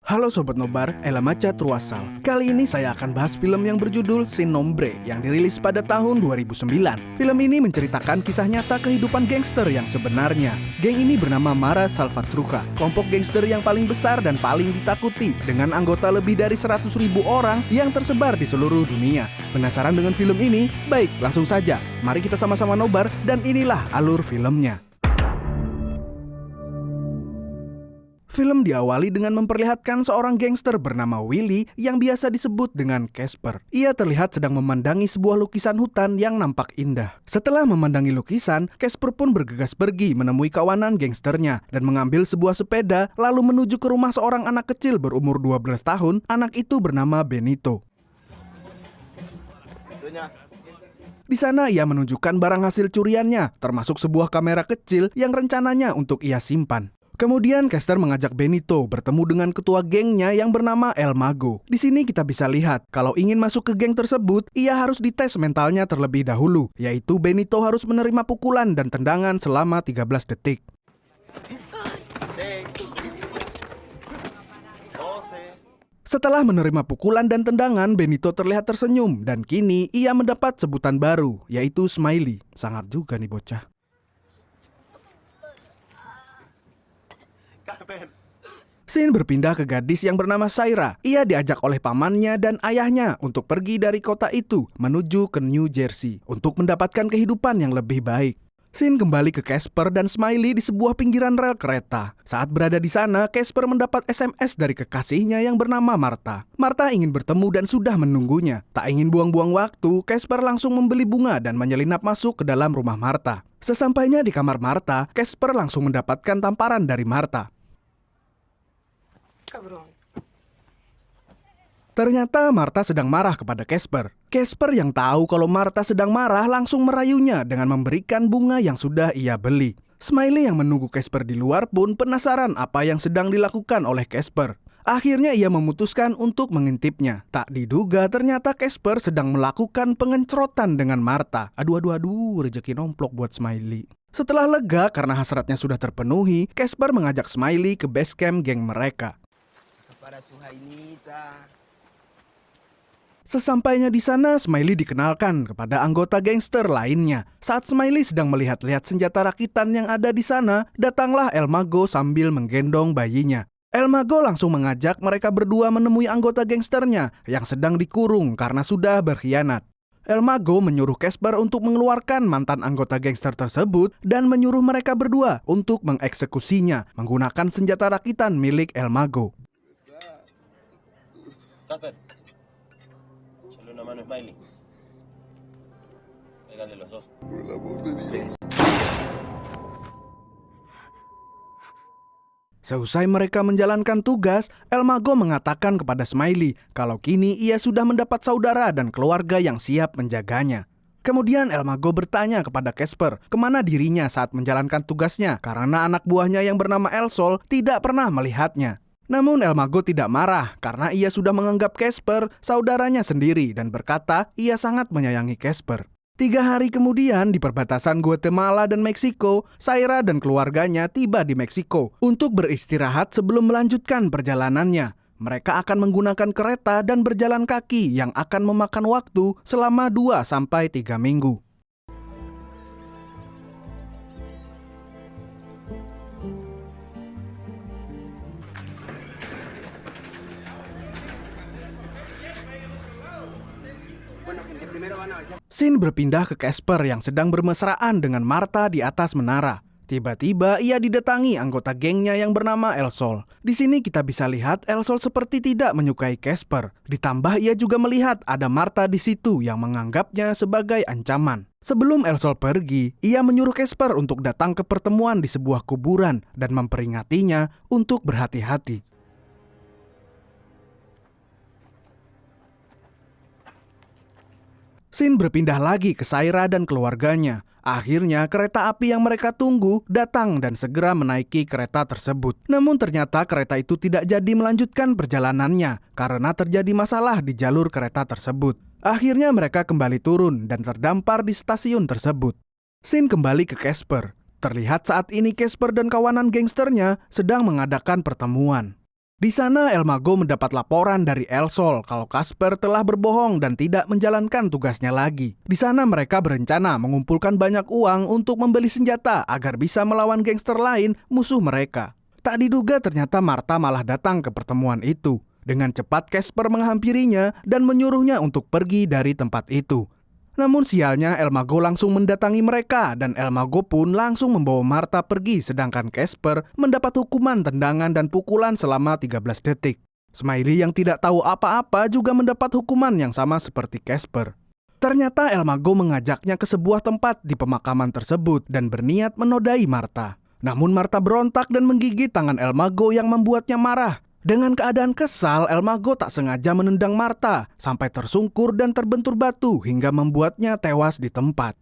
Halo Sobat Nobar, Elamaca Truasal. Kali ini saya akan bahas film yang berjudul Sin Nombre yang dirilis pada tahun 2009. Film ini menceritakan kisah nyata kehidupan gangster yang sebenarnya. Geng ini bernama Mara Salvatrucha, kelompok gangster yang paling besar dan paling ditakuti dengan anggota lebih dari 100.000 orang yang tersebar di seluruh dunia. Penasaran dengan film ini? Baik, langsung saja. Mari kita sama-sama nobar dan inilah alur filmnya. Film diawali dengan memperlihatkan seorang gangster bernama Willy yang biasa disebut dengan Casper. Ia terlihat sedang memandangi sebuah lukisan hutan yang nampak indah. Setelah memandangi lukisan, Casper pun bergegas pergi menemui kawanan gangsternya dan mengambil sebuah sepeda lalu menuju ke rumah seorang anak kecil berumur 12 tahun. Anak itu bernama Benito. Di sana ia menunjukkan barang hasil curiannya, termasuk sebuah kamera kecil yang rencananya untuk ia simpan. Kemudian Casper mengajak Benito bertemu dengan ketua gengnya yang bernama El Mago. Di sini kita bisa lihat kalau ingin masuk ke geng tersebut, ia harus dites mentalnya terlebih dahulu, yaitu Benito harus menerima pukulan dan tendangan selama 13 detik. Setelah menerima pukulan dan tendangan, Benito terlihat tersenyum dan kini ia mendapat sebutan baru, yaitu Smiley. Sangar juga nih bocah. Scene berpindah ke gadis yang bernama Saira. Ia diajak oleh pamannya dan ayahnya untuk pergi dari kota itu menuju ke New Jersey untuk mendapatkan kehidupan yang lebih baik. Scene kembali ke Casper dan Smiley di sebuah pinggiran rel kereta. Saat berada di sana, Casper mendapat SMS dari kekasihnya yang bernama Martha. Martha ingin bertemu dan sudah menunggunya. Tak ingin buang-buang waktu, Casper langsung membeli bunga dan menyelinap masuk ke dalam rumah Martha. Sesampainya di kamar Martha, Casper langsung mendapatkan tamparan dari Martha. Ternyata Martha sedang marah kepada Casper. Casper yang tahu kalau Martha sedang marah langsung merayunya dengan memberikan bunga yang sudah ia beli. Smiley yang menunggu Casper di luar pun penasaran apa yang sedang dilakukan oleh Casper. Akhirnya ia memutuskan untuk mengintipnya. Tak diduga ternyata Casper sedang melakukan pengencrotan dengan Martha. Aduh, rezeki nomplok buat Smiley. Setelah lega karena hasratnya sudah terpenuhi, Casper mengajak Smiley ke base camp geng mereka. Sesampainya di sana, Smiley dikenalkan kepada anggota gangster lainnya. Saat Smiley sedang melihat-lihat senjata rakitan yang ada di sana, datanglah El Mago sambil menggendong bayinya. El Mago langsung mengajak mereka berdua menemui anggota gangsternya yang sedang dikurung karena sudah berkhianat. El Mago menyuruh Casper untuk mengeluarkan mantan anggota gangster tersebut dan menyuruh mereka berdua untuk mengeksekusinya menggunakan senjata rakitan milik El Mago. Seusai mereka menjalankan tugas, El Mago mengatakan kepada Smiley kalau kini ia sudah mendapat saudara dan keluarga yang siap menjaganya. Kemudian El Mago bertanya kepada Casper kemana dirinya saat menjalankan tugasnya karena anak buahnya yang bernama El Sol tidak pernah melihatnya. Namun El Mago tidak marah karena ia sudah menganggap Casper saudaranya sendiri dan berkata ia sangat menyayangi Casper. 3 hari kemudian di perbatasan Guatemala dan Meksiko, Saira dan keluarganya tiba di Meksiko untuk beristirahat sebelum melanjutkan perjalanannya. Mereka akan menggunakan kereta dan berjalan kaki yang akan memakan waktu selama 2-3 minggu. Scene berpindah ke Casper yang sedang bermesraan dengan Martha di atas menara. Tiba-tiba ia didatangi anggota gengnya yang bernama El Sol. Di sini kita bisa lihat El Sol seperti tidak menyukai Casper. Ditambah ia juga melihat ada Martha di situ yang menganggapnya sebagai ancaman. Sebelum El Sol pergi, ia menyuruh Casper untuk datang ke pertemuan di sebuah kuburan dan memperingatinya untuk berhati-hati. Scene berpindah lagi ke Saira dan keluarganya. Akhirnya kereta api yang mereka tunggu datang dan segera menaiki kereta tersebut. Namun ternyata kereta itu tidak jadi melanjutkan perjalanannya karena terjadi masalah di jalur kereta tersebut. Akhirnya mereka kembali turun dan terdampar di stasiun tersebut. Scene kembali ke Casper. Terlihat saat ini Casper dan kawanan gangsternya sedang mengadakan pertemuan. Di sana El Mago mendapat laporan dari El Sol kalau Casper telah berbohong dan tidak menjalankan tugasnya lagi. Di sana mereka berencana mengumpulkan banyak uang untuk membeli senjata agar bisa melawan gangster lain musuh mereka. Tak diduga ternyata Martha malah datang ke pertemuan itu. Dengan cepat Casper menghampirinya dan menyuruhnya untuk pergi dari tempat itu. Namun sialnya El Mago langsung mendatangi mereka dan El Mago pun langsung membawa Martha pergi sedangkan Casper mendapat hukuman tendangan dan pukulan selama 13 detik. Smiley yang tidak tahu apa-apa juga mendapat hukuman yang sama seperti Casper. Ternyata El Mago mengajaknya ke sebuah tempat di pemakaman tersebut dan berniat menodai Martha. Namun Martha berontak dan menggigit tangan El Mago yang membuatnya marah. Dengan keadaan kesal, El Mago tak sengaja menendang Martha sampai tersungkur dan terbentur batu hingga membuatnya tewas di tempat.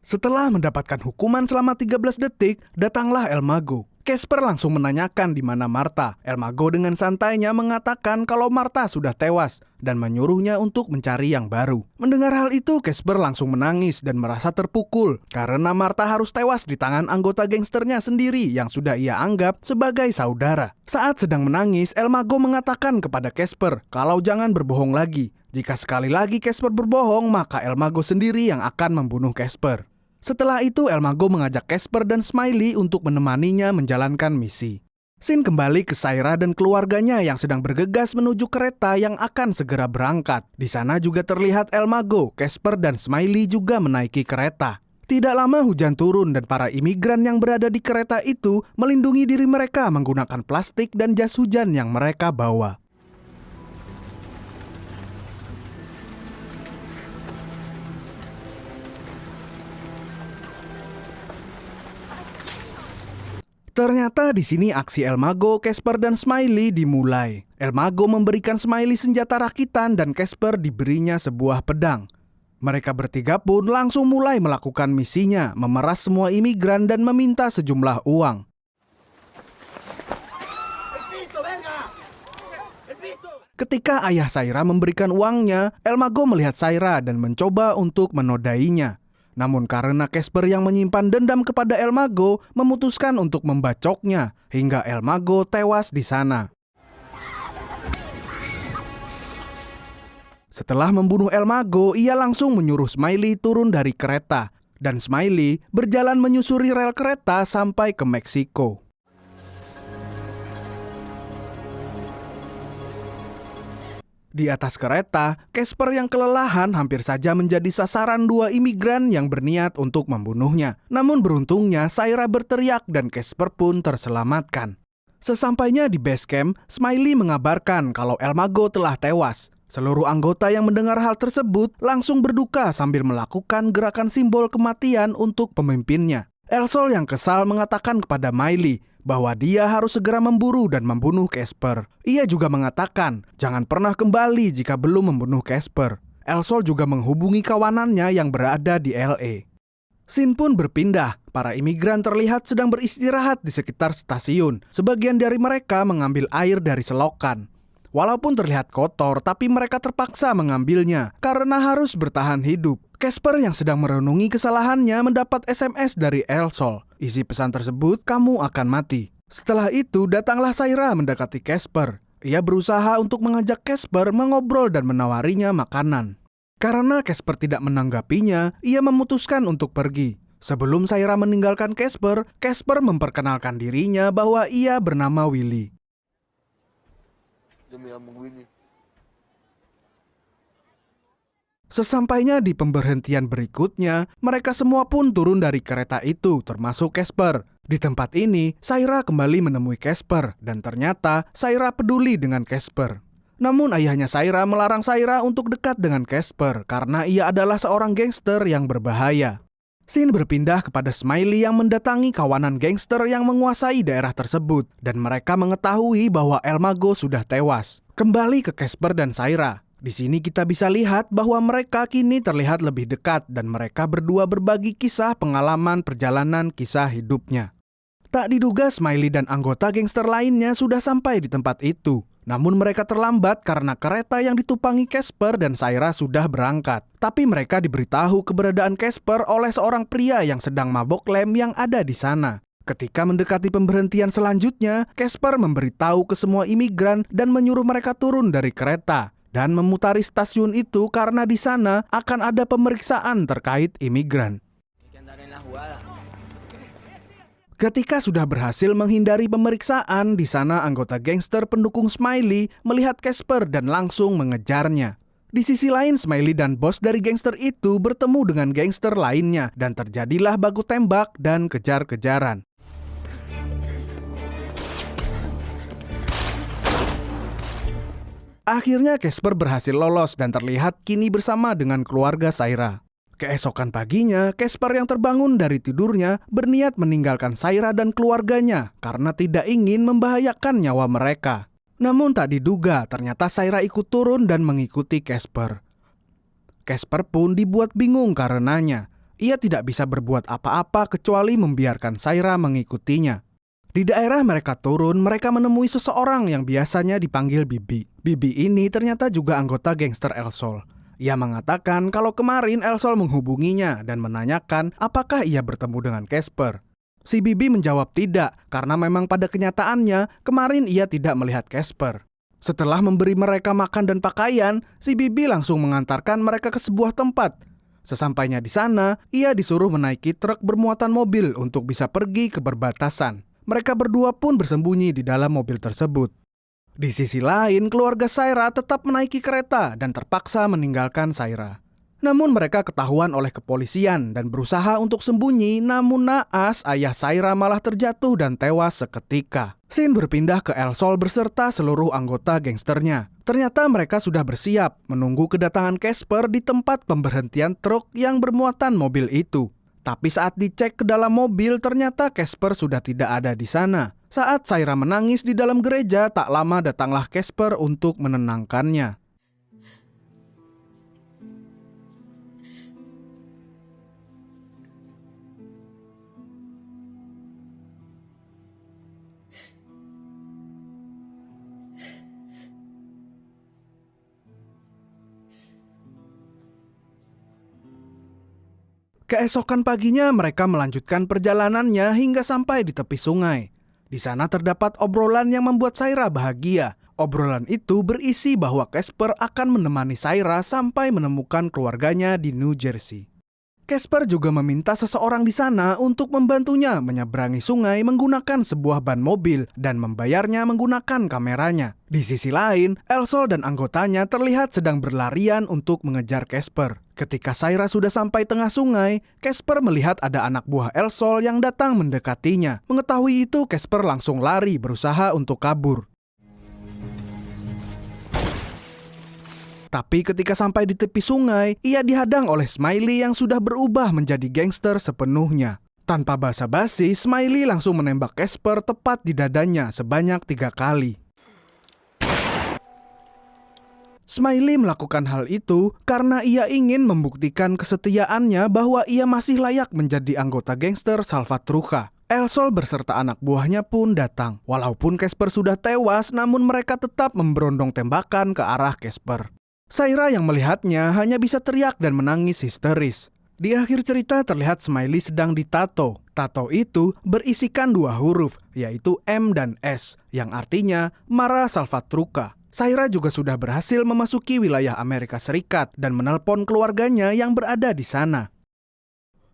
Setelah mendapatkan hukuman selama 13 detik, datanglah El Mago. Casper langsung menanyakan di mana Martha. El Mago dengan santainya mengatakan kalau Martha sudah tewas dan menyuruhnya untuk mencari yang baru. Mendengar hal itu, Casper langsung menangis dan merasa terpukul karena Martha harus tewas di tangan anggota gangsternya sendiri yang sudah ia anggap sebagai saudara. Saat sedang menangis, El Mago mengatakan kepada Casper kalau jangan berbohong lagi. Jika sekali lagi Casper berbohong, maka El Mago sendiri yang akan membunuh Casper. Setelah itu, El Mago mengajak Casper dan Smiley untuk menemaninya menjalankan misi. Scene kembali ke Saira dan keluarganya yang sedang bergegas menuju kereta yang akan segera berangkat. Di sana juga terlihat El Mago, Casper, dan Smiley juga menaiki kereta. Tidak lama hujan turun dan para imigran yang berada di kereta itu melindungi diri mereka menggunakan plastik dan jas hujan yang mereka bawa. Ternyata di sini aksi El Mago, Casper, dan Smiley dimulai. El Mago memberikan Smiley senjata rakitan dan Casper diberinya sebuah pedang. Mereka bertiga pun langsung mulai melakukan misinya, memeras semua imigran dan meminta sejumlah uang. Ketika ayah Saira memberikan uangnya, El Mago melihat Saira dan mencoba untuk menodainya. Namun karena Casper yang menyimpan dendam kepada El Mago memutuskan untuk membacoknya hingga El Mago tewas di sana. Setelah membunuh El Mago, ia langsung menyuruh Smiley turun dari kereta dan Smiley berjalan menyusuri rel kereta sampai ke Meksiko. Di atas kereta, Casper yang kelelahan hampir saja menjadi sasaran dua imigran yang berniat untuk membunuhnya. Namun beruntungnya Saira berteriak dan Casper pun terselamatkan. Sesampainya di base camp, Smiley mengabarkan kalau El Mago telah tewas. Seluruh anggota yang mendengar hal tersebut langsung berduka sambil melakukan gerakan simbol kematian untuk pemimpinnya. El Sol yang kesal mengatakan kepada Miley bahwa dia harus segera memburu dan membunuh Casper. Ia juga mengatakan jangan pernah kembali jika belum membunuh Casper. El Sol juga menghubungi kawanannya yang berada di LA. Scene pun berpindah. Para imigran terlihat sedang beristirahat di sekitar stasiun. Sebagian dari mereka mengambil air dari selokan. Walaupun terlihat kotor, tapi mereka terpaksa mengambilnya karena harus bertahan hidup. Casper yang sedang merenungi kesalahannya mendapat SMS dari El Sol. Isi pesan tersebut, kamu akan mati. Setelah itu, datanglah Saira mendekati Casper. Ia berusaha untuk mengajak Casper mengobrol dan menawarinya makanan. Karena Casper tidak menanggapinya, ia memutuskan untuk pergi. Sebelum Saira meninggalkan Casper, Casper memperkenalkan dirinya bahwa ia bernama Willy. Sesampainya di pemberhentian berikutnya, mereka semua pun turun dari kereta itu, termasuk Casper. Di tempat ini, Saira kembali menemui Casper, dan ternyata Saira peduli dengan Casper. Namun ayahnya Saira melarang Saira untuk dekat dengan Casper, karena ia adalah seorang gangster yang berbahaya. Scene berpindah kepada Smiley yang mendatangi kawanan gangster yang menguasai daerah tersebut, dan mereka mengetahui bahwa El Mago sudah tewas. Kembali ke Casper dan Saira. Di sini kita bisa lihat bahwa mereka kini terlihat lebih dekat dan mereka berdua berbagi kisah pengalaman perjalanan kisah hidupnya. Tak diduga Smiley dan anggota gangster lainnya sudah sampai di tempat itu. Namun mereka terlambat karena kereta yang ditumpangi Casper dan Saira sudah berangkat. Tapi mereka diberitahu keberadaan Casper oleh seorang pria yang sedang mabok lem yang ada di sana. Ketika mendekati pemberhentian selanjutnya, Casper memberitahu ke semua imigran dan menyuruh mereka turun dari kereta dan memutari stasiun itu karena di sana akan ada pemeriksaan terkait imigran. Ketika sudah berhasil menghindari pemeriksaan, di sana anggota gangster pendukung Smiley melihat Casper dan langsung mengejarnya. Di sisi lain, Smiley dan bos dari gangster itu bertemu dengan gangster lainnya dan terjadilah baku tembak dan kejar-kejaran. Akhirnya Casper berhasil lolos dan terlihat kini bersama dengan keluarga Saira. Keesokan paginya, Casper yang terbangun dari tidurnya berniat meninggalkan Saira dan keluarganya karena tidak ingin membahayakan nyawa mereka. Namun tak diduga, ternyata Saira ikut turun dan mengikuti Casper. Casper pun dibuat bingung karenanya. Ia tidak bisa berbuat apa-apa kecuali membiarkan Saira mengikutinya. Di daerah mereka turun, mereka menemui seseorang yang biasanya dipanggil Bibi. Bibi ini ternyata juga anggota gangster El Sol. Ia mengatakan kalau kemarin El Sol menghubunginya dan menanyakan apakah ia bertemu dengan Casper. Si Bibi menjawab tidak, karena memang pada kenyataannya kemarin ia tidak melihat Casper. Setelah memberi mereka makan dan pakaian, si Bibi langsung mengantarkan mereka ke sebuah tempat. Sesampainya di sana, ia disuruh menaiki truk bermuatan mobil untuk bisa pergi ke perbatasan. Mereka berdua pun bersembunyi di dalam mobil tersebut. Di sisi lain, keluarga Saira tetap menaiki kereta dan terpaksa meninggalkan Saira. Namun mereka ketahuan oleh kepolisian dan berusaha untuk sembunyi, namun naas ayah Saira malah terjatuh dan tewas seketika. Scene berpindah ke El Sol beserta seluruh anggota gangsternya. Ternyata mereka sudah bersiap menunggu kedatangan Casper di tempat pemberhentian truk yang bermuatan mobil itu. Tapi saat dicek ke dalam mobil, ternyata Casper sudah tidak ada di sana. Saat Saira menangis di dalam gereja, tak lama datanglah Casper untuk menenangkannya. Keesokan paginya mereka melanjutkan perjalanannya hingga sampai di tepi sungai. Di sana terdapat obrolan yang membuat Saira bahagia. Obrolan itu berisi bahwa Casper akan menemani Saira sampai menemukan keluarganya di New Jersey. Casper juga meminta seseorang di sana untuk membantunya menyeberangi sungai menggunakan sebuah ban mobil dan membayarnya menggunakan kameranya. Di sisi lain, El Sol dan anggotanya terlihat sedang berlarian untuk mengejar Casper. Ketika Saira sudah sampai tengah sungai, Casper melihat ada anak buah El Sol yang datang mendekatinya. Mengetahui itu, Casper langsung lari berusaha untuk kabur. Tapi ketika sampai di tepi sungai, ia dihadang oleh Smiley yang sudah berubah menjadi gangster sepenuhnya. Tanpa basa-basi, Smiley langsung menembak Casper tepat di dadanya sebanyak 3 kali. Smiley melakukan hal itu karena ia ingin membuktikan kesetiaannya bahwa ia masih layak menjadi anggota gangster Salvatrucha. El Sol berserta anak buahnya pun datang. Walaupun Casper sudah tewas, namun mereka tetap memberondong tembakan ke arah Casper. Saira yang melihatnya hanya bisa teriak dan menangis histeris. Di akhir cerita terlihat Smiley sedang ditato. Tato itu berisikan 2 huruf, yaitu M dan S, yang artinya Mara Salvatrucha. Saira juga sudah berhasil memasuki wilayah Amerika Serikat dan menelpon keluarganya yang berada di sana.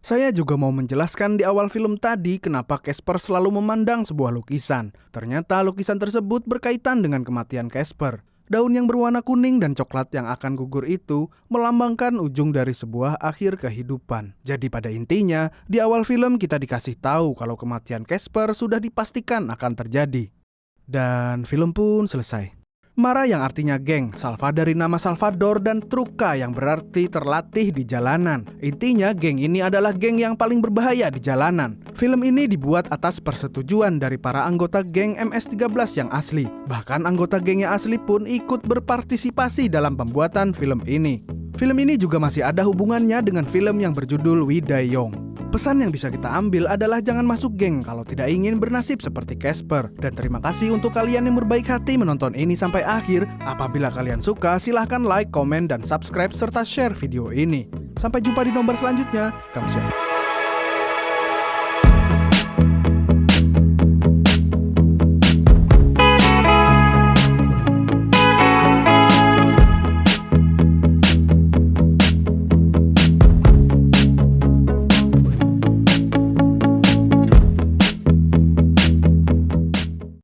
Saya juga mau menjelaskan di awal film tadi kenapa Casper selalu memandang sebuah lukisan. Ternyata lukisan tersebut berkaitan dengan kematian Casper. Daun yang berwarna kuning dan coklat yang akan gugur itu melambangkan ujung dari sebuah akhir kehidupan. Jadi pada intinya, di awal film kita dikasih tahu kalau kematian Casper sudah dipastikan akan terjadi. Dan film pun selesai. Mara yang artinya geng, Salva dari nama Salvador, dan Trucha yang berarti terlatih di jalanan. Intinya geng ini adalah geng yang paling berbahaya di jalanan. Film ini dibuat atas persetujuan dari para anggota geng MS-13 yang asli. Bahkan anggota geng yang asli pun ikut berpartisipasi dalam pembuatan film ini. Film ini juga masih ada hubungannya dengan film yang berjudul We Die Young. Pesan yang bisa kita ambil adalah jangan masuk geng kalau tidak ingin bernasib seperti Casper. Dan terima kasih untuk kalian yang berbaik hati menonton ini sampai akhir. Apabila kalian suka, silahkan like, komen, dan subscribe serta share video ini. Sampai jumpa di nomor selanjutnya. Kamsahamnida.